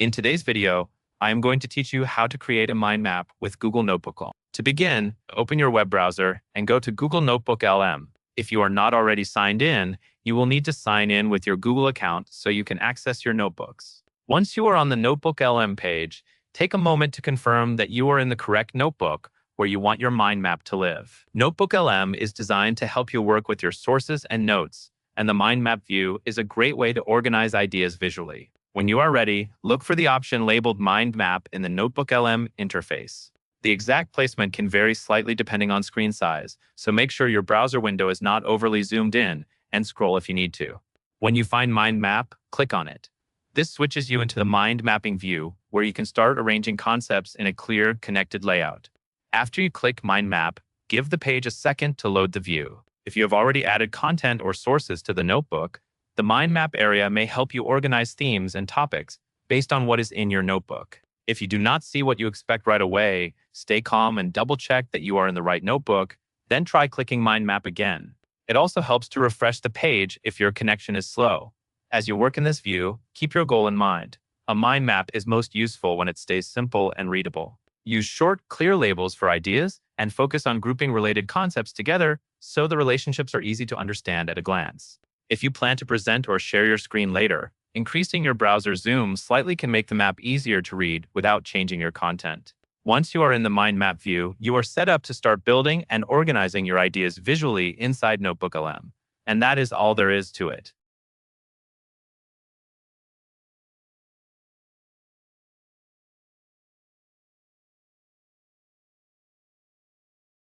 In today's video, I am going to teach you how to create a mind map with Google Notebooklm. To begin, open your web browser and go to Google Notebooklm. If you are not already signed in, you will need to sign in with your Google account so you can access your notebooks. Once you are on the Notebooklm page, take a moment to confirm that you are in the correct notebook where you want your mind map to live. Notebooklm is designed to help you work with your sources and notes, and the mind map view is a great way to organize ideas visually. When you are ready, look for the option labeled Mind Map in the Notebooklm interface. The exact placement can vary slightly depending on screen size, so make sure your browser window is not overly zoomed in and scroll if you need to. When you find Mind Map, click on it. This switches you into the mind mapping view, where you can start arranging concepts in a clear, connected layout. After you click Mind Map, give the page a second to load the view. If you have already added content or sources to the notebook, the mind map area may help you organize themes and topics based on what is in your notebook. If you do not see what you expect right away, stay calm and double-check that you are in the right notebook, then try clicking Mind Map again. It also helps to refresh the page if your connection is slow. As you work in this view, keep your goal in mind. A mind map is most useful when it stays simple and readable. Use short, clear labels for ideas and focus on grouping related concepts together so the relationships are easy to understand at a glance. If you plan to present or share your screen later, increasing your browser zoom slightly can make the map easier to read without changing your content. Once you are in the mind map view, you are set up to start building and organizing your ideas visually inside Notebooklm. And that is all there is to it.